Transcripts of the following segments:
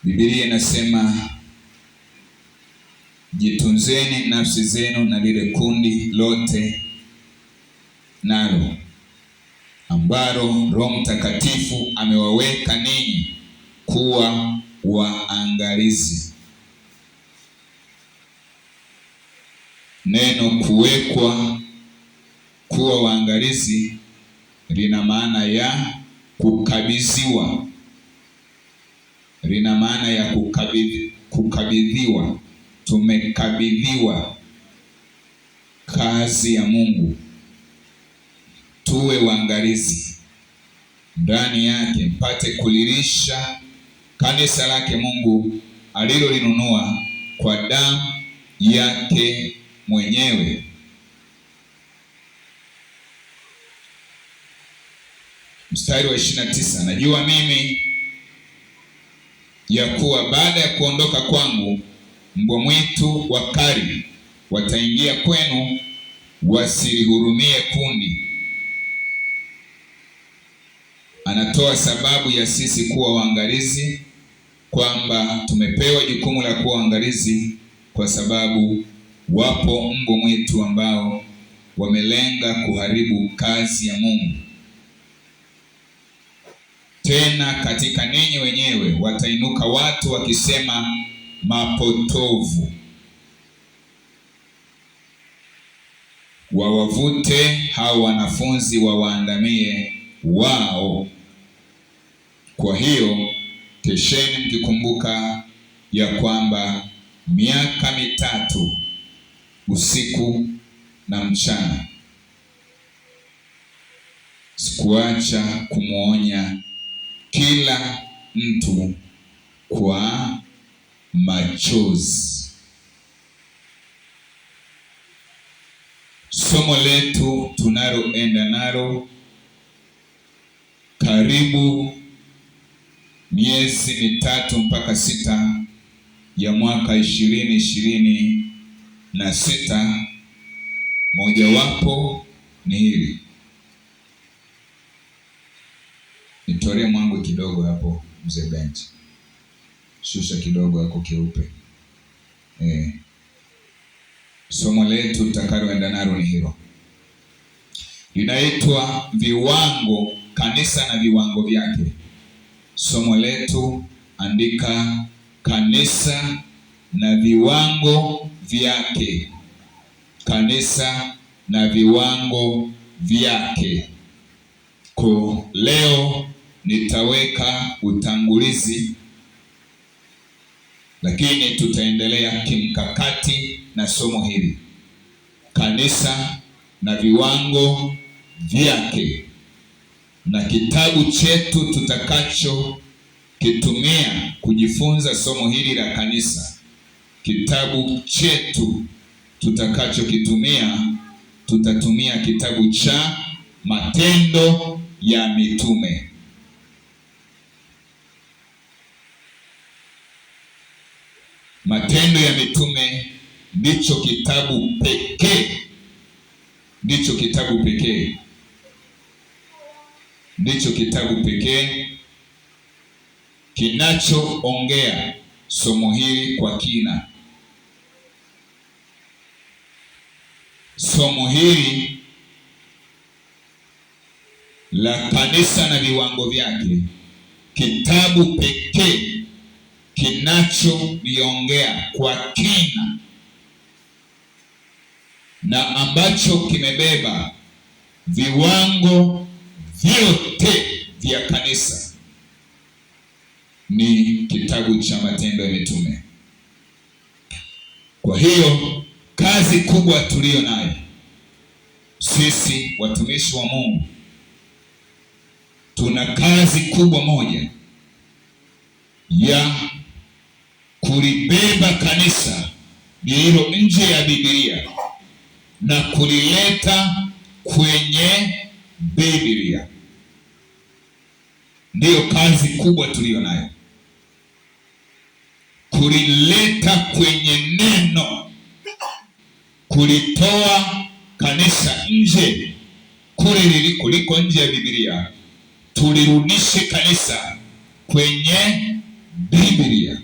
Biblia inasema jitunzeni nafsi zenu na lile kundi lote nalo ambalo Roho Mtakatifu amewaweka ninyi kuwa waangalizi. Neno kuwekwa kuwa waangalizi lina maana ya kukabidhiwa, lina maana ya kukabidhiwa. Tumekabidhiwa kazi ya Mungu, tuwe waangalizi ndani yake, mpate kulilisha kanisa lake Mungu alilolinunua kwa damu yake mwenyewe. Mstari wa 29, najua mimi ya kuwa baada ya kuondoka kwangu mbwa mwitu wakali wataingia kwenu, wasilihurumie kundi. Anatoa sababu ya sisi kuwa waangalizi, kwamba tumepewa jukumu la kuwa waangalizi kwa sababu wapo mbwa mwitu ambao wamelenga kuharibu kazi ya Mungu. Tena katika ninyi wenyewe watainuka watu wakisema mapotovu, wawavute hao wanafunzi wawaandamie wao. Kwa hiyo kesheni mkikumbuka ya kwamba miaka 3 usiku na mchana sikuacha kumwonya kila mtu kwa machozi. Somo letu tunaloenda nalo karibu miezi 3 mpaka 6 ya mwaka 2026, mojawapo ni hili. Nitolee mwangu kidogo hapo, mzee Bench. Shusha kidogo hapo keupe. Somo letu tutakaloenda nalo ni hilo. Linaitwa viwango, kanisa na viwango vyake. Somo letu andika kanisa na viwango vyake. Kanisa na viwango vyake. Kwa leo nitaweka utangulizi, lakini tutaendelea kimkakati na somo hili. Kanisa na viwango vyake. Na kitabu chetu tutakacho kitumia kujifunza somo hili la kanisa, kitabu chetu tutakacho kitumia, tutatumia kitabu cha Matendo ya Mitume. Matendo ya Mitume ndicho kitabu pekee, ndicho kitabu pekee kinachoongea somo hili kwa kina. Somo hili la kanisa na viwango vyake, kitabu pekee kinacholiongea kwa kina na ambacho kimebeba viwango vyote vya kanisa ni kitabu cha Matendo ya Mitume. Kwa hiyo kazi kubwa tuliyo nayo sisi watumishi wa Mungu, tuna kazi kubwa moja ya kulibeba kanisa lililo nje ya Biblia na kulileta kwenye Biblia. Ndiyo kazi kubwa tuliyo nayo, kulileta kwenye neno, kulitoa kanisa nje kule kuliko nje ya Biblia, tulirudishe kanisa kwenye Biblia,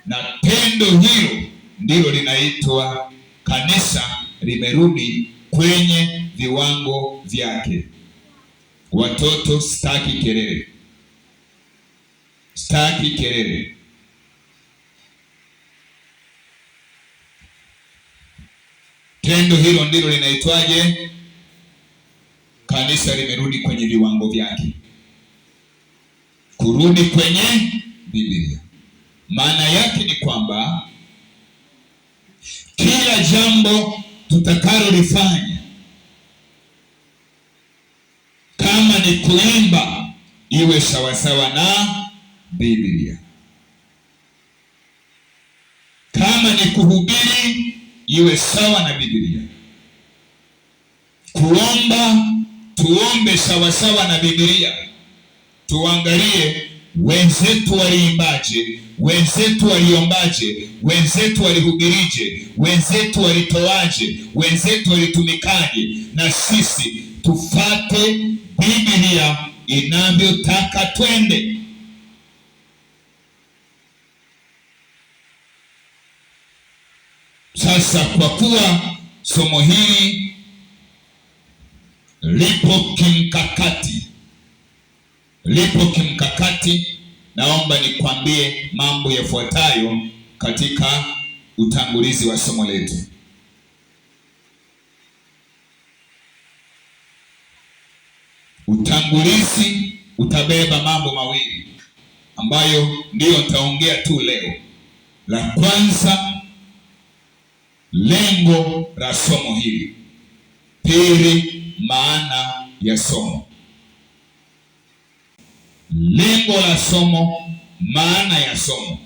na tendo hilo ndilo linaitwa kanisa limerudi kwenye viwango vyake. Watoto, sitaki kelele, sitaki kelele. Tendo hilo ndilo linaitwaje? Kanisa limerudi kwenye viwango vyake, kurudi kwenye Biblia. Maana yake ni kwamba kila jambo tutakalolifanya, kama ni kuimba, iwe sawasawa na Biblia. Kama ni kuhubiri, iwe sawa na Biblia. Kuomba, tuombe sawasawa na Biblia. Tuangalie wenzetu waliimbaje, wenzetu waliombaje, wenzetu walihubirije, wenzetu walitoaje, wenzetu walitumikaje, na sisi tufate Biblia inavyotaka twende. Sasa kwa kuwa somo hili lipo kimkakati, naomba nikwambie mambo yafuatayo katika utangulizi wa somo letu. Utangulizi utabeba mambo mawili ambayo ndiyo nitaongea tu leo. La kwanza, lengo la somo hili. Pili, maana ya somo. Lengo la somo, maana ya somo.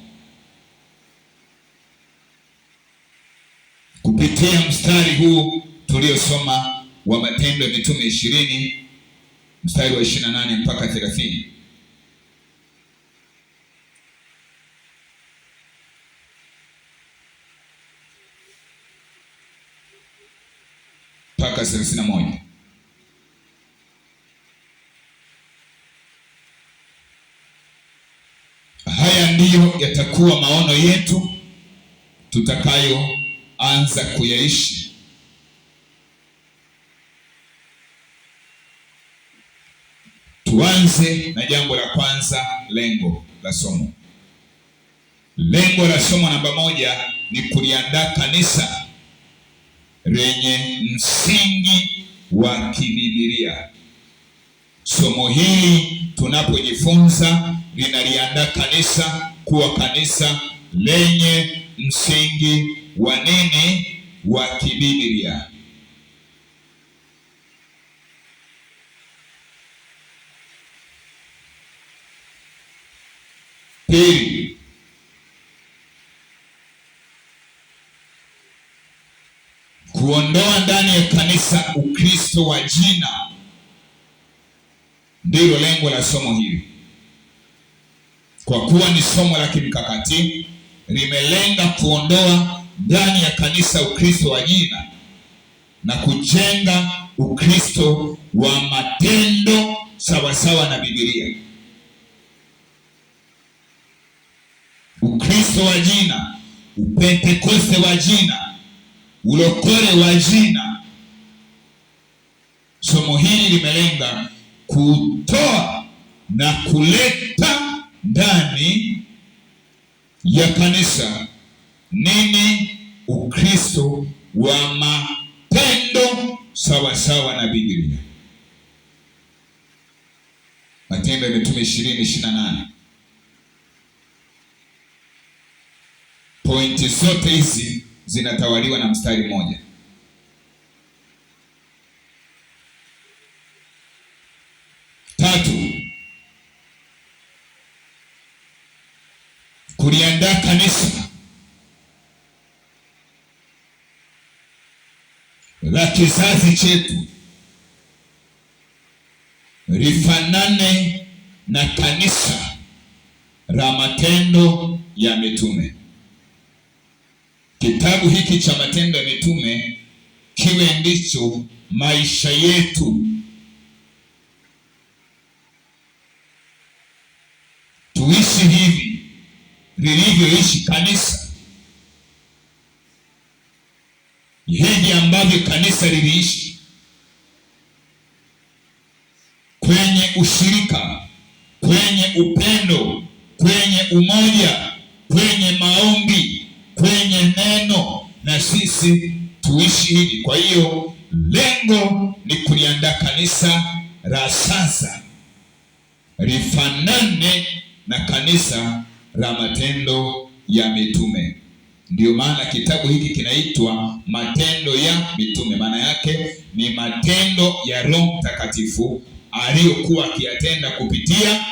Kupitia mstari huu tuliosoma wa Matendo ya Mitume 20 mstari wa 28 mpaka 30. Mpaka 31. Haya ndiyo yatakuwa maono yetu tutakayoanza kuyaishi. Tuanze na jambo la kwanza, lengo la somo. Lengo la somo namba 1 ni kuliandaa kanisa lenye msingi wa kibibilia. Somo hili tunapojifunza linaliandaa kanisa kuwa kanisa lenye msingi wa nini? Wa kibibilia. Pili, kuondoa ndani ya kanisa Ukristo wa jina ndilo lengo la somo hili. Kwa kuwa ni somo la kimkakati, limelenga kuondoa ndani ya kanisa Ukristo wa jina na kujenga Ukristo wa matendo sawasawa na Biblia. Ukristo wa jina, Upentekoste wa jina, ulokole wa jina. Somo hili limelenga kutoa na kuleta ndani ya kanisa nini? Ukristo wa matendo sawasawa na Biblia. Matendo ya Mitume 20:28. Pointi zote hizi zinatawaliwa na mstari mmoja. Tatu, kuliandaa kanisa la kizazi chetu lifanane na kanisa la Matendo ya Mitume. Kitabu hiki cha Matendo ya Mitume kiwe ndicho maisha yetu. Tuishi hivi lilivyoishi kanisa, hivi ambavyo kanisa liliishi kwenye ushirika, kwenye upendo, kwenye umoja, kwenye maombi, kwenye neno, na sisi tuishi hivi. Kwa hiyo lengo ni kuliandaa kanisa la sasa lifanane na kanisa la Matendo ya Mitume. Ndio maana kitabu hiki kinaitwa Matendo ya Mitume. Maana yake ni matendo ya Roho Mtakatifu aliyokuwa akiyatenda kupitia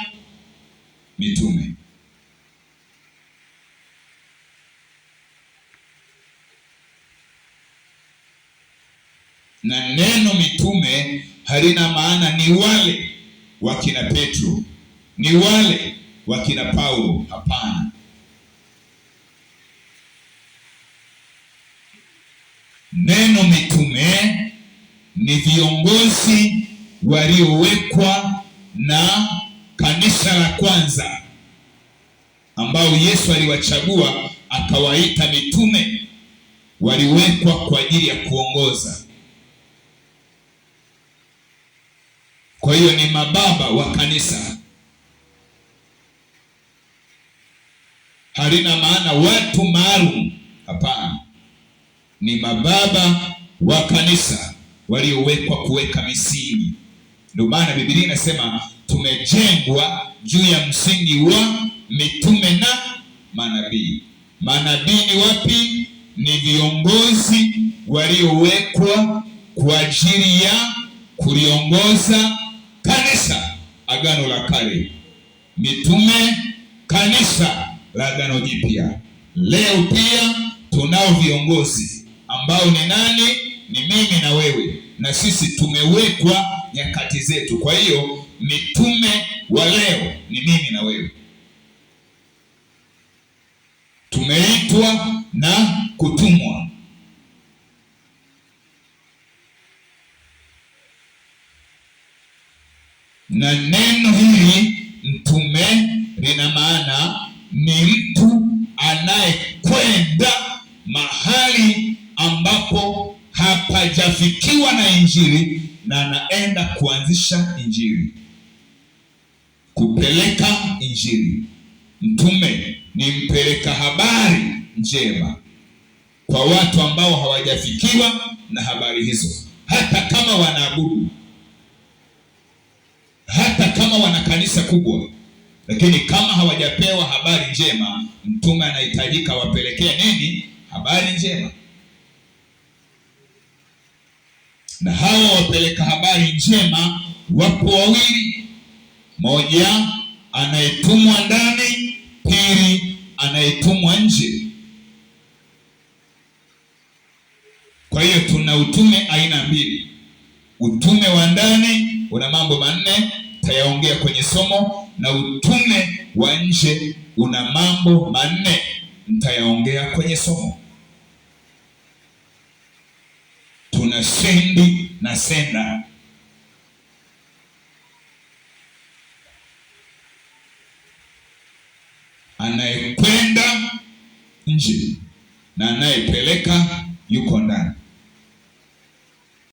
mitume. Na neno mitume halina maana ni wale wakina Petro, ni wale wakina Paulo. Hapana. Neno mitume ni viongozi waliowekwa na kanisa la kwanza, ambao Yesu aliwachagua akawaita mitume. Waliwekwa kwa ajili ya kuongoza. Kwa hiyo ni mababa wa kanisa. Halina maana watu maalum. Hapana. Ni mababa wa kanisa waliowekwa kuweka misingi. Ndio maana Biblia inasema tumejengwa juu ya msingi wa mitume na manabii. Manabii ni wapi? Ni viongozi waliowekwa kwa ajili ya kuliongoza kanisa, Agano la Kale. Mitume, kanisa la Agano Jipya. Leo pia tunao viongozi ambao ni nani? Ni mimi na wewe, na sisi tumewekwa nyakati zetu. Kwa hiyo mitume wa leo ni mimi na wewe, tumeitwa na kutumwa. Na neno hili mtume lina maana ni mtu anayekwenda mahali ambapo hapajafikiwa na injili na anaenda kuanzisha injili, kupeleka injili. Mtume ni mpeleka habari njema kwa watu ambao hawajafikiwa na habari hizo, hata kama wanaabudu, hata kama wana kanisa kubwa, lakini kama hawajapewa habari njema, mtume anahitajika wapelekee nini? Habari njema. Na hawa wapeleka habari njema wapo wawili: moja anayetumwa ndani, pili anayetumwa nje. Kwa hiyo tuna utume aina mbili. Utume wa ndani una mambo manne, tayaongea kwenye somo, na utume wa nje una mambo manne, nitayaongea kwenye somo. Tuna sendi na senda. Anayekwenda nje na anayepeleka yuko ndani.